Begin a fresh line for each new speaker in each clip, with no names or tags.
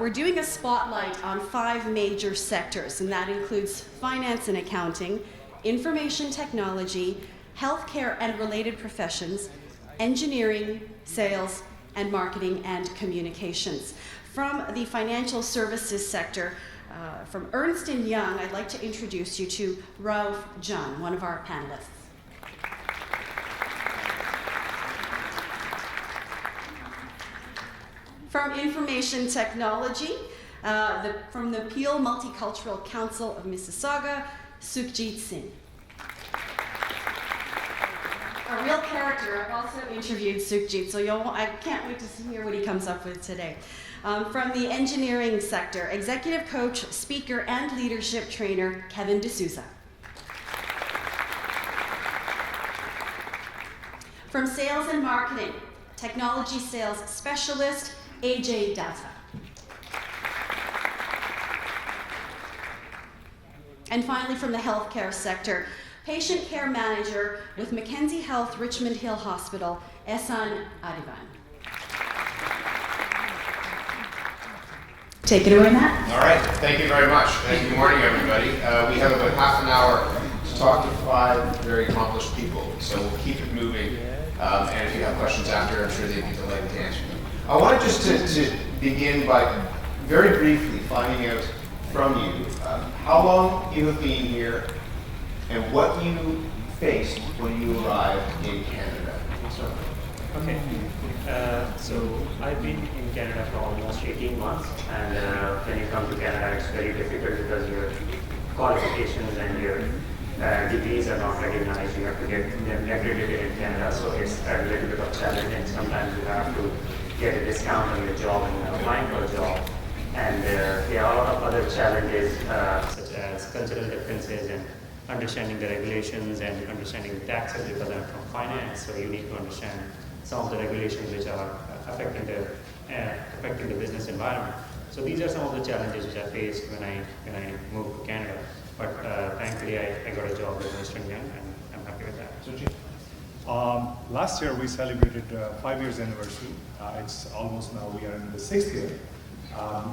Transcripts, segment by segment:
we're doing a spotlight on 5 major sectors, and that includes finance and accounting, information technology, healthcare and related professions, engineering, sales, and marketing and communications. From the financial services sector, from Ernst & Young, I'd like to introduce you to Rauf Jun, one of our panelists. From Information Technology, from the Peel Multicultural Council of Mississauga, Sukhjit Singh. A real character. I've also interviewed Sukhjit, so I can't wait to hear what he comes up with today. From the engineering sector, executive coach, speaker, and leadership trainer, Kevin D'Souza. From sales and marketing, technology sales specialist, AJ Datta. And finally, from the healthcare sector, patient care manager with Mackenzie Health Richmond Hill Hospital, Ehsan Adivan. Take it away, Matt.
All right, thank you very much. And good morning, everybody. We have about half an hour to talk to 5 very accomplished people, so we'll keep it moving. And if you have questions after, I'm sure they'd be delighted to answer them. I wanted just to begin by very briefly finding out from you how long you have been here and what you faced when you arrived in Canada.
Okay, so I've been in Canada for almost 18 months, and when you come to Canada, it's very difficult because your qualifications and your degrees are not recognized. You have to get them accredited in Canada, so it's a little bit of challenge, and sometimes you have to get a discount on your job and applying for a job. And there are a lot of other challenges, such as cultural differences and understanding the regulations and understanding the taxes, because I'm from finance, so you need to understand some of the regulations which are affecting the business environment. So these are some of the challenges which I faced when I moved to Canada. But thankfully, I got a job with Ernst & Young, and I'm happy with that.
Last year we celebrated 5 years anniversary. It's almost now we are in the 6th year.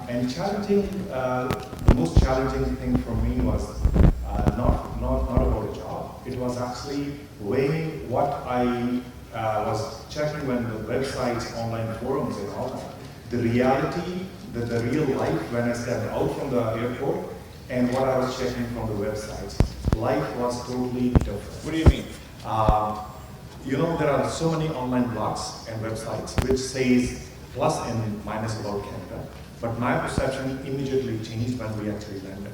And the most challenging thing for me was not about a job. It was actually weighing what I was checking when the websites, online forums and all that. The reality, the real life when I stepped out from the airport and what I was checking from the websites. Life was totally different.
What do you mean?
There are so many online blogs and websites which says plus and minus about Canada. But my perception immediately changed when we actually landed.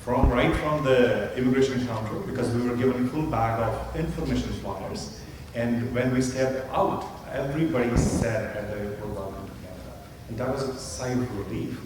Right from the immigration counter, because we were given a full bag of information flyers. And when we stepped out, everybody said at the airport, welcome to Canada. And that was a sigh of relief.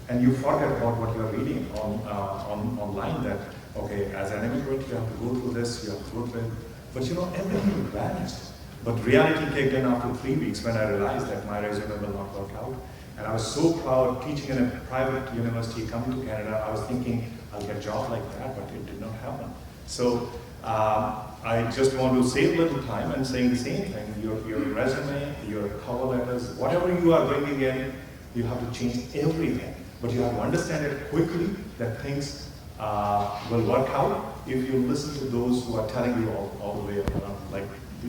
And you forget about what you're reading online that, okay, as an immigrant, you have to go through this, you have to go through it. But everything vanished. But reality kicked in after 3 weeks when I realized that my resume will not work out. And I was so proud teaching in a private university, coming to Canada. I was thinking I'll get a job like that, but it did not happen. So I just want to save a little time and saying the same thing. Your resume, your cover letters, whatever you are bringing in, you have to change everything. But you have to understand it quickly that things will work out if you listen to those who are telling you all the way around.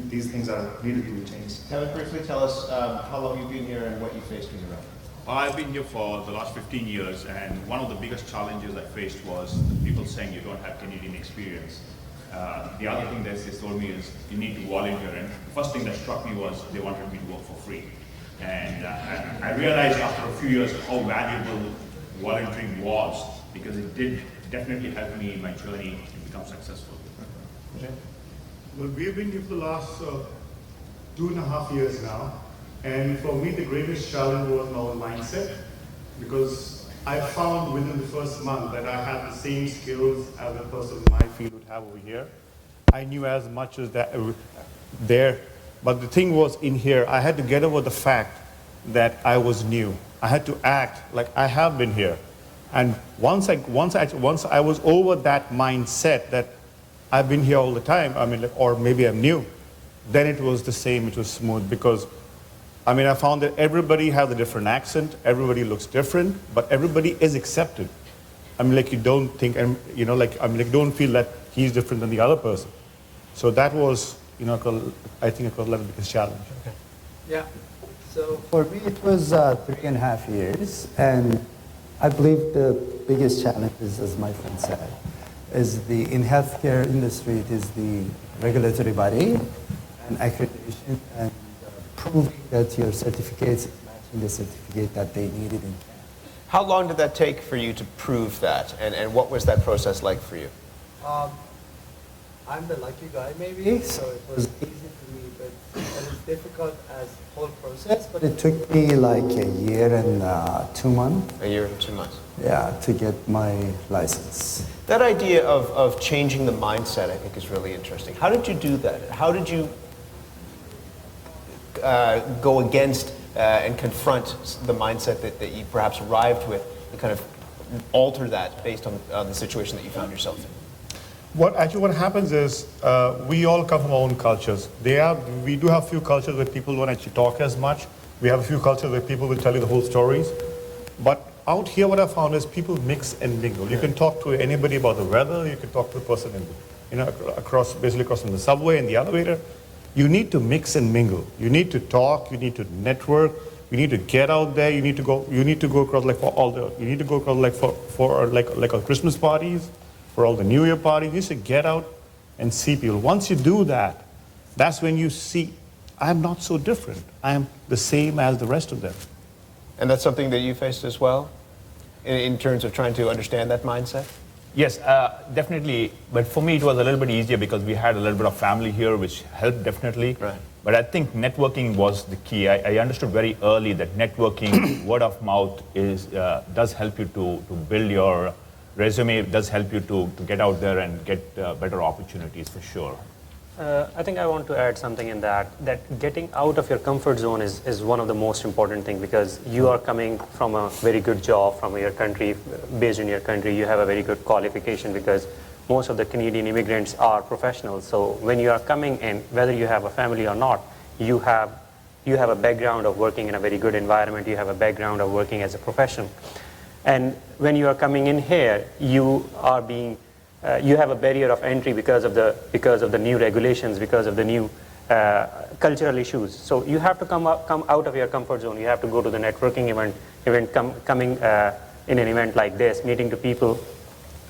These things are needed to be changed.
Kevin, briefly tell us how long you've been here and what you faced when you arrived.
I've been here for the last 15 years, and one of the biggest challenges I faced was people saying you don't have Canadian experience. The other thing that they told me is you need to volunteer, and the first thing that struck me was they wanted me to work for free. And I realized after a few years how valuable volunteering was, because it did definitely help me in my journey to become successful.
Okay.
Well, we've been here for the last 2.5 years now. And for me, the greatest challenge was my own mindset, because I found within the first month that I had the same skills as a person in my field would have over here. I knew as much as that there, but the thing was in here, I had to get over the fact that I was new. I had to act like I have been here. And once I was over that mindset that I've been here all the time, or maybe I'm new, then it was the same, it was smooth, because
I mean, I found that everybody has a different accent, everybody looks different, but everybody is accepted. I mean, like you don't think, you know, like, I mean, like don't feel that he's different than the other person. So that was, you know, I think it was the biggest challenge.
Okay. Yeah. So for me, it was 3.5 years, and I believe the biggest challenge is, as my friend said, is in healthcare industry, it is the regulatory body and accreditation and proving that your certificates is matching the certificate that they needed in Canada.
How long did that take for you to prove that, and what was that process like for you?
I'm the lucky guy maybe, so it was easy for me, but it was difficult as whole process, but it took me like a year and 2 months.
A year and 2 months.
Yeah, to get my license.
That idea of changing the mindset, I think, is really interesting. How did you do that? How did you go against and confront the mindset that you perhaps arrived with, and kind of alter that based on the situation that you found yourself in?
What happens is we all come from our own cultures. We do have a few cultures where people don't actually talk as much. We have a few cultures where people will tell you the whole stories. But out here, what I found is people mix and mingle. You can talk to anybody about the weather. You can talk to the person across from the subway and the elevator. You need to mix and mingle. You need to talk. You need to network. You need to get out there. You need to go across for Christmas parties, for all the New Year parties. You need to get out and see people. Once you do that, that's when you see, I'm not so different. I am the same as the rest of them.
And that's something that you faced as well, in terms of trying to understand that mindset?
Yes, definitely. But for me, it was a little bit easier because we had a little bit of family here, which helped definitely.
Right.
But I think networking was the key. I understood very early that networking, word of mouth, does help you to build your resume. It does help you to get out there and get better opportunities for sure.
I think I want to add something in that getting out of your comfort zone is one of the most important things, because you are coming from a very good job from your country, based in your country. You have a very good qualification because most of the Canadian immigrants are professionals. So when you are coming in, whether you have a family or not, you have a background of working in a very good environment. You have a background of working as a professional. And when you are coming in here, you have a barrier of entry because of the new regulations, because of the new cultural issues. So you have to come out of your comfort zone. You have to go to the networking event, coming in an event like this, meeting to people,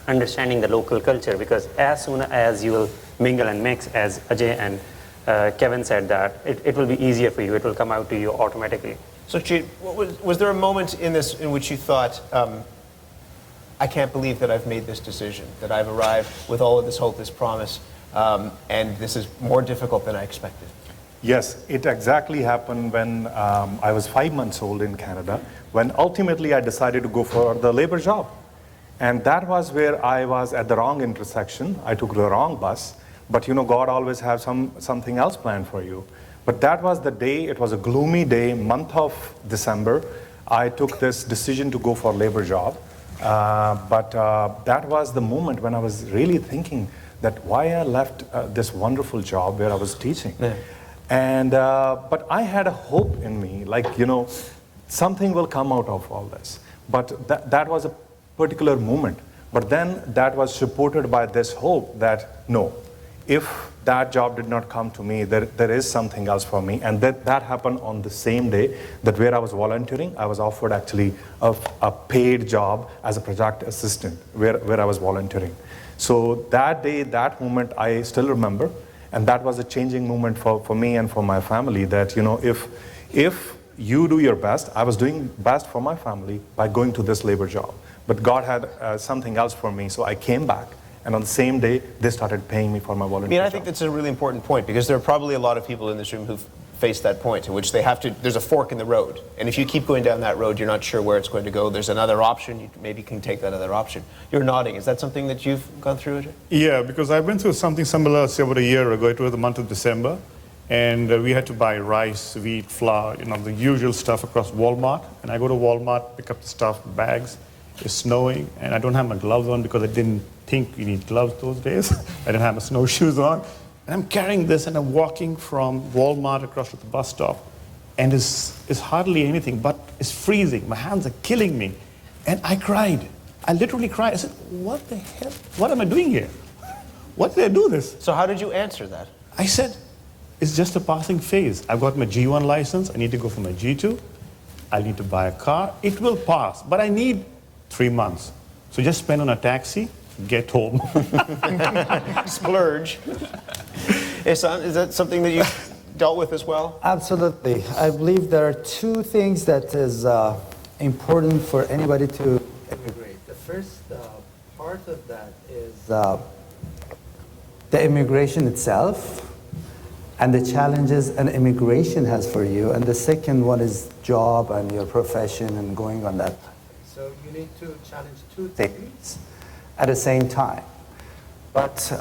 understanding the local culture. Because as soon as you will mingle and mix, as Ajay and Kevin said, that it will be easier for you. It will come out to you automatically.
So, Jeet, was there a moment in this in which you thought, I can't believe that I've made this decision, that I've arrived with all of this hope, this promise, and this is more difficult than I expected?
Yes, it exactly happened when I was 5 months old in Canada, when ultimately I decided to go for the labor job. And that was where I was at the wrong intersection. I took the wrong bus, but God always has something else planned for you. But that was the day, it was a gloomy day, month of December. I took this decision to go for labor job. But that was the moment when I was really thinking that why I left this wonderful job where I was teaching. Yeah. And but I had a hope in me, like, something will come out of all this. But that was a particular moment. But then that was supported by this hope that no, if that job did not come to me, there is something else for me. And that happened on the same day that where I was volunteering, I was offered actually a paid job as a project assistant where I was volunteering. So that day, that moment, I still remember. And that was a changing moment for me and for my family, that, if you do your best, I was doing best for my family by going to this labor job. But God had something else for me, so I came back. And on the same day, they started paying me for my volunteer job.
I think that's a really important point, because there are probably a lot of people in this room who've faced that point in which there's a fork in the road. And if you keep going down that road, you're not sure where it's going to go. There's another option. You maybe can take that other option. You're nodding. Is that something that you've gone through, Ajay?
Yeah, because I went through something similar, say, about a year ago. It was the month of December. And we had to buy rice, wheat, flour, the usual stuff across Walmart. And I go to Walmart, pick up the stuff, bags. It's snowing, and I don't have my gloves on because I didn't think you need gloves those days. I didn't have my snowshoes on. And I'm carrying this, and I'm walking from Walmart across to the bus stop.
and it's hardly anything, but it's freezing. My hands are killing me. And I cried. I literally cried. I said, what the hell? What am I doing here? What did I do this?
So how did you answer that?
I said, it's just a passing phase. I've got my G1 license. I need to go for my G2. I need to buy a car. It will pass, but I need 3 months. So just spend on a taxi, get home.
Splurge. Ihsan, is that something that you dealt with as well?
Absolutely. I believe there are two things that is important for anybody to immigrate. The first part of that is the immigration itself and the challenges an immigration has for you. And the second one is job and your profession and going on that. So you need to challenge two things at the same time. But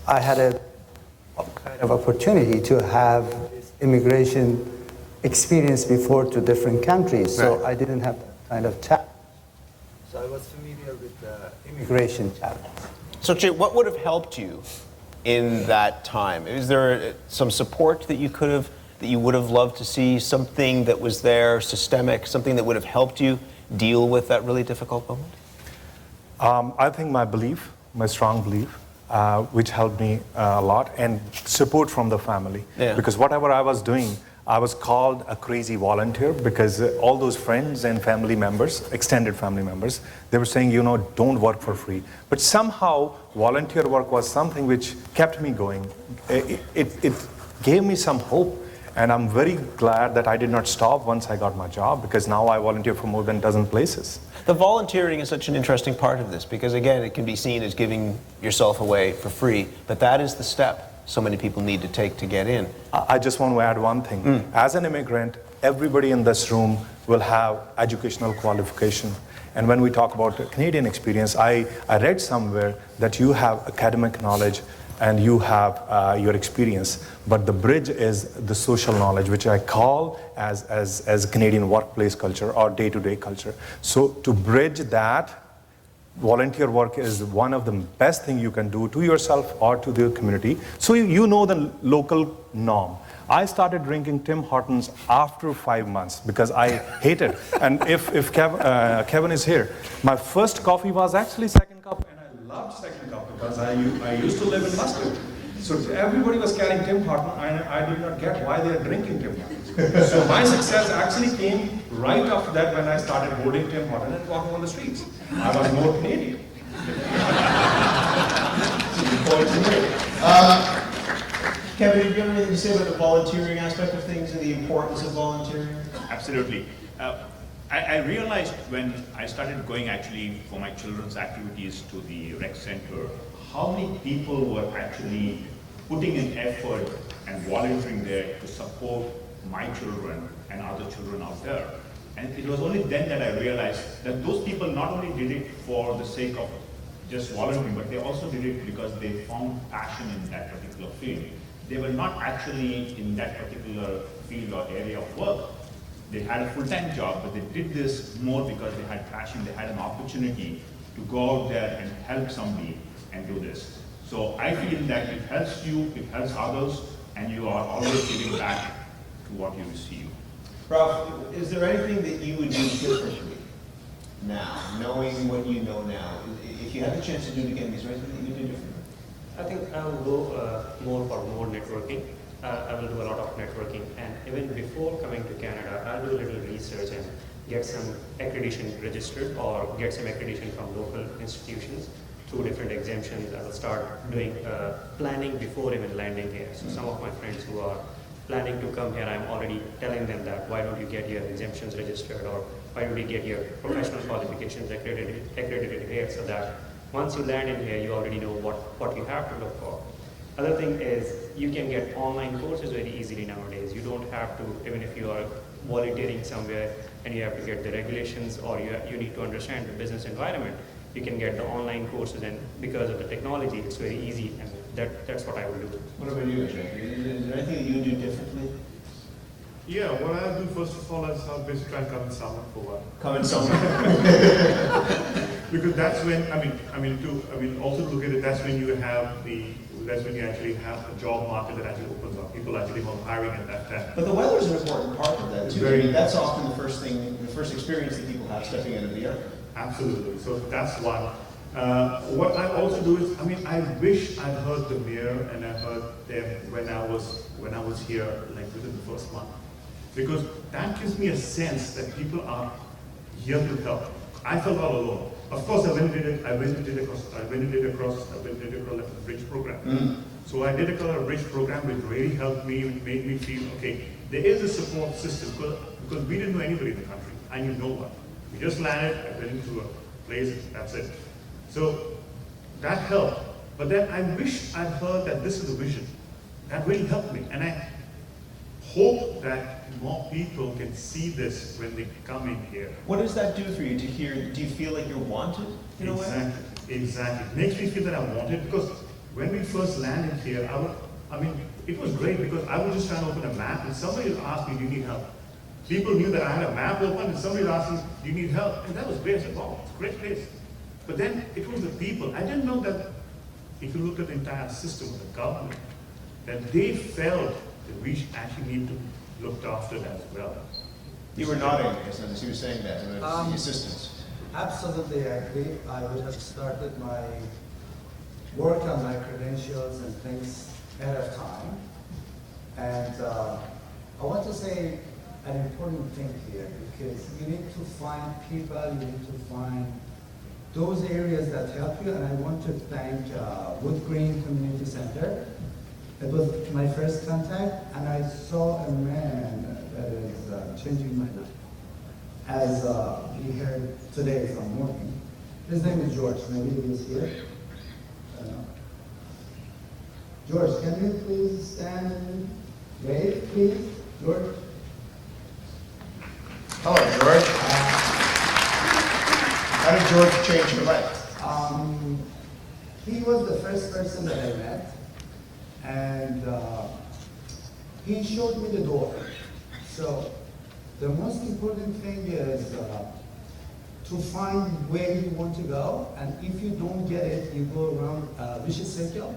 I had a kind of opportunity to have this immigration experience before to different countries, so I didn't have that kind of challenge. So I was familiar with the immigration challenge.
So Jay, what would have helped you in that time? Is there some support that you would have loved to see, something that was there, systemic, something that would have helped you deal with that really difficult moment?
I think my strong belief, which helped me a lot, and support from the family.
Yeah.
Because whatever I was doing, I was called a crazy volunteer because all those friends and family members, extended family members, they were saying, don't work for free. But somehow, volunteer work was something which kept me going. It gave me some hope. And I'm very glad that I did not stop once I got my job, because now I volunteer for more than a dozen places.
The volunteering is such an interesting part of this, because again, it can be seen as giving yourself away for free, but that is the step so many people need to take to get in.
I just want to add one thing. As an immigrant, everybody in this room will have educational qualification. And when we talk about Canadian experience, I read somewhere that you have academic knowledge and you have your experience, but the bridge is the social knowledge, which I call as Canadian workplace culture or day-to-day culture. So to bridge that, volunteer work is one of the best thing you can do to yourself or to the community, so you know the local norm. I started drinking Tim Hortons after 5 months because I hate it. And if Kevin is here, my first coffee was actually second cup, and I loved second cup because I used to live in Muscat. So everybody was carrying Tim Hortons, and I did not get why they are drinking Tim Hortons. So my success actually came right after that, when I started holding Tim Hortons and walking on the streets. I was more Canadian.
Kevin, do you have anything to say about the volunteering aspect of things and the importance of volunteering?
Absolutely. I realized when I started going actually for my children's activities to the rec center, how many people were actually putting in effort and volunteering there to support my children and other children out there. And it was only then that I realized that those people not only did it for the sake of just volunteering, but they also did it because they found passion in that particular field. They were not actually in that particular field or area of work. They had a full-time job, but they did this more because they had passion, they had an opportunity to go out there and help somebody and do this. So I feel that it helps you, it helps others, and you are always giving back to what you receive.
Ralph, is there anything that you would do differently now, knowing what you know now? If you had the chance to do it again, is there anything that you do differently?
I think I will go more networking. I will do a lot of networking, and even before coming to Canada, I'll do a little research and get some accreditation registered or get some accreditation from local institutions through different exemptions. I will start doing planning before even landing here. So some of my friends who are planning to come here, I'm already telling them that why don't you get your exemptions registered, or why don't you get your professional qualifications accredited here, so that once you land in here, you already know what you have to look for. Other thing is you can get online courses very easily nowadays. You don't have to, even if you are volunteering somewhere and you have to get the regulations or you need to understand the business environment, you can get the online courses, and because of the technology, it's very easy, and that's what I would do.
What about you, Ajay? Is there anything that you do differently?
Yeah, what I do first of all is I'll basically try and come in summer for one.
Come in summer.
Because that's when, also to look at it, that's when you have the that's when you actually have a job market that actually opens up. People actually are hiring at that time.
But the weather is an important part of that
It's
too.
very
I mean, that's often the first thing, the first experience that people have stepping out of the airport.
Absolutely. So that's one. What I also do is, I mean, I wish I'd heard the mayor and I heard them when I was here, like within the first month, because that gives me a sense that people are here to help. I felt all alone. Of course, I went and did across like a bridge program. So I did a bridge program which really helped me, made me feel, okay, there is a support system, because we didn't know anybody in the country. I knew no one. We just landed, I went into a place, that's it. So that helped. But then I wish I'd heard that this is a vision. That really helped me. And I hope that more people can see this when they come in here.
What does that do for you to hear? Do you feel like you're wanted in a way?
Exactly. It makes me feel that I'm wanted, because when we first landed here, it was great because I was just trying to open a map and somebody would ask me, do you need help? People knew that I had a map open and somebody would ask me, do you need help? And that was great. I said, wow, it's a great place. But then it was the people. I didn't know that if you look at the entire system of the government, that they felt that we actually need to be looked after as well.
You were nodding, as you were saying that, the assistance.
Absolutely, I agree. I would have started my work on my credentials and things ahead of time. And I want to say an important thing here, because you need to find people, you need to find those areas that help you. And I want to thank Wood Green Community Center. It was my first contact, and I saw a man that is changing my life. As we heard today from morning, his name is George. Maybe he is here. George, can you please stand and wave, please? George?
Hello, George. How did George change your life?
He was the first person that I met, and he showed me the door. So the most important thing is to find where you want to go, and if you don't get it, you go around a vicious circle,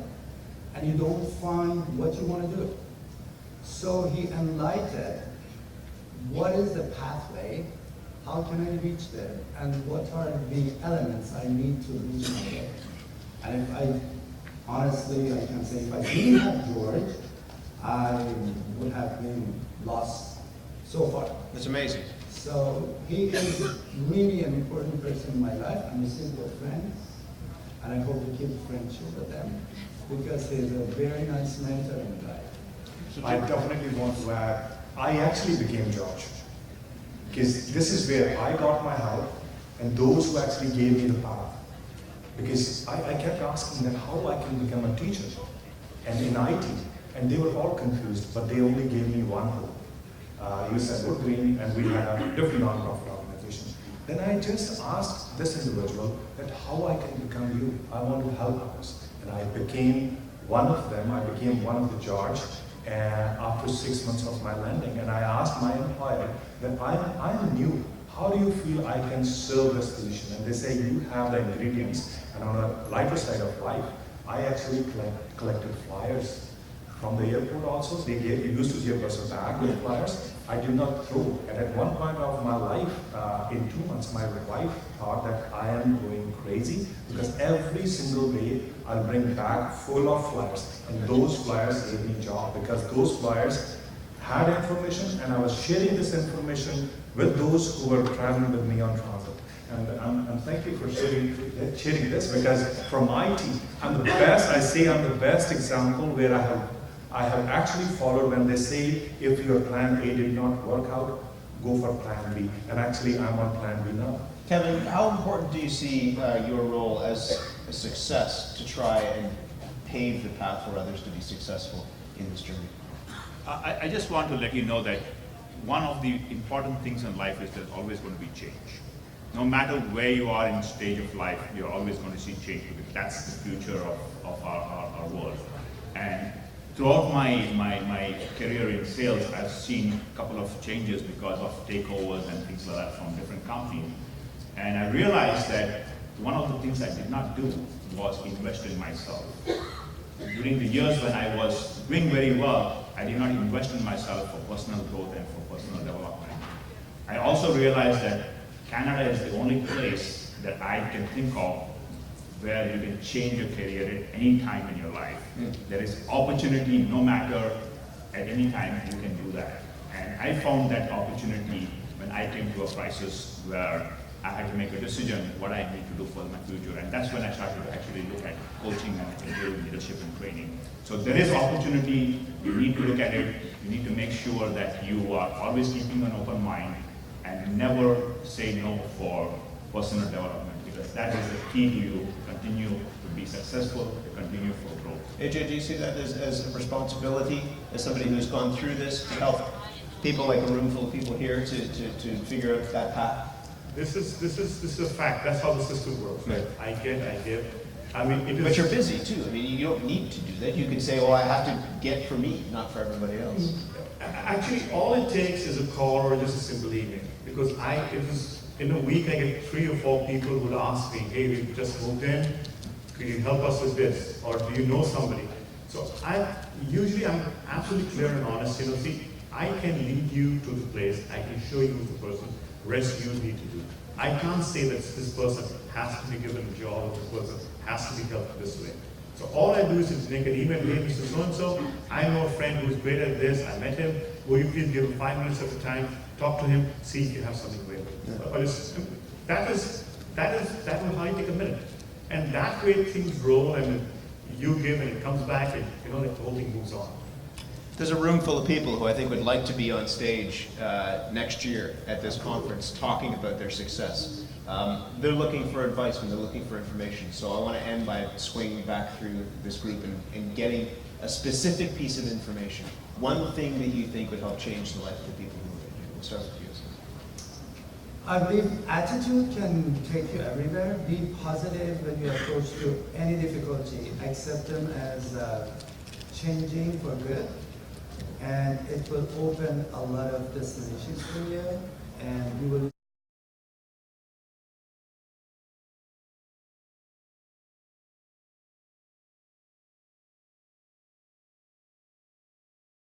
and you don't find what you want to do. So he enlightened what is the pathway, how can I reach there, and what are the elements I need to reach my goal. And if I, honestly, I can say if I didn't have George, I would have been lost so far.
That's amazing.
So he is really an important person in my life, and we're still good friends, and I hope to keep friendship with them, because he's a very nice mentor and guy.
I definitely want to add, I actually became George. Because this is where I got my help, and those who actually gave me the path. Because I kept asking them how I can become a teacher, and in IT, and they were all confused, but they only gave me one hope. You said Wood Green, and we have different non-profit organizations. Then I just asked this individual that how I can become you. I want to help others. And I became one of them. I became one of the George. And after 6 months of my landing, and I asked my employer that I'm new. How do you feel I can serve this position? And they say you have the ingredients. And on a lighter side of life, I actually collected flyers from the airport also. They used to give us a bag with flyers. I did not throw. And at one point of my life, in 2 months, my wife thought that I am going crazy, because every single day I'll bring a bag full of flyers. And those flyers gave me a job, because those flyers had information, and I was sharing this information with those who were traveling with me on transit. And I'm thankful for sharing this, because from IT, I'm the best. I say I'm the best example where I have actually followed when they say, if your plan A did not work out, go for plan B. And actually, I'm on plan B now.
Kevin, how important do you see your role as a success to try and pave the path for others to be successful in this journey?
I just want to let you know that one of the important things in life is there's always going to be change. No matter where you are in stage of life, you're always going to see change, because that's the future of our world. And throughout my career in sales, I've seen a couple of changes because of takeovers and things like that from different companies. And I realized that one of the things I did not do was invest in myself. during the years when I was doing very well, I did not invest in myself for personal growth and for personal development. I also realized that Canada is the only place that I can think of where you can change your career at any time in your life. There is opportunity no matter at any time you can do that. And I found that opportunity when I came to a crisis where I had to make a decision what I need to do for my future. And that's when I started to actually look at coaching and improving leadership and training. So there is opportunity, you need to look at it, you need to make sure that you are always keeping an open mind and never say no for personal development, because that is the key to you to continue to be successful, to continue for growth.
AJ, do you see that as a responsibility, as somebody who's gone through this, to help people like a room full of people here to figure out that path?
This is a fact. That's how the system works. Right? I give. I mean, it is.
But you're busy too. I mean, you don't need to do that. You can say, "Well, I have to get for me, not for everybody else."
Actually, all it takes is a call or just a simple email. Because in a week, I get 3 or 4 people who would ask me, "Hey, we just moved in. Could you help us with this? Or do you know somebody?" So I'm absolutely clear and honest. See, I can lead you to the place. I can show you the person. Rest you need to do. I can't say that this person has to be given a job or this person has to be helped this way. So all I do is make an email, hey, Mr. So-and-so, I know a friend who's great at this, I met him, will you please give him 5 minutes of the time, talk to him, see if you have something available. But that will hardly take a minute. And that way things roll and you give and it comes back and the whole thing moves on.
There's a room full of people who I think would like to be on stage next year at this conference talking about their success. They're looking for advice and they're looking for information. So I want to end by swinging back through this group and getting a specific piece of information. One thing that you think would help change the life of the people who are here. We'll start with you.
I believe attitude can take you everywhere. Be positive when you approach to any difficulty. Accept them as changing for good. And it will open a lot of destinations for you, and you will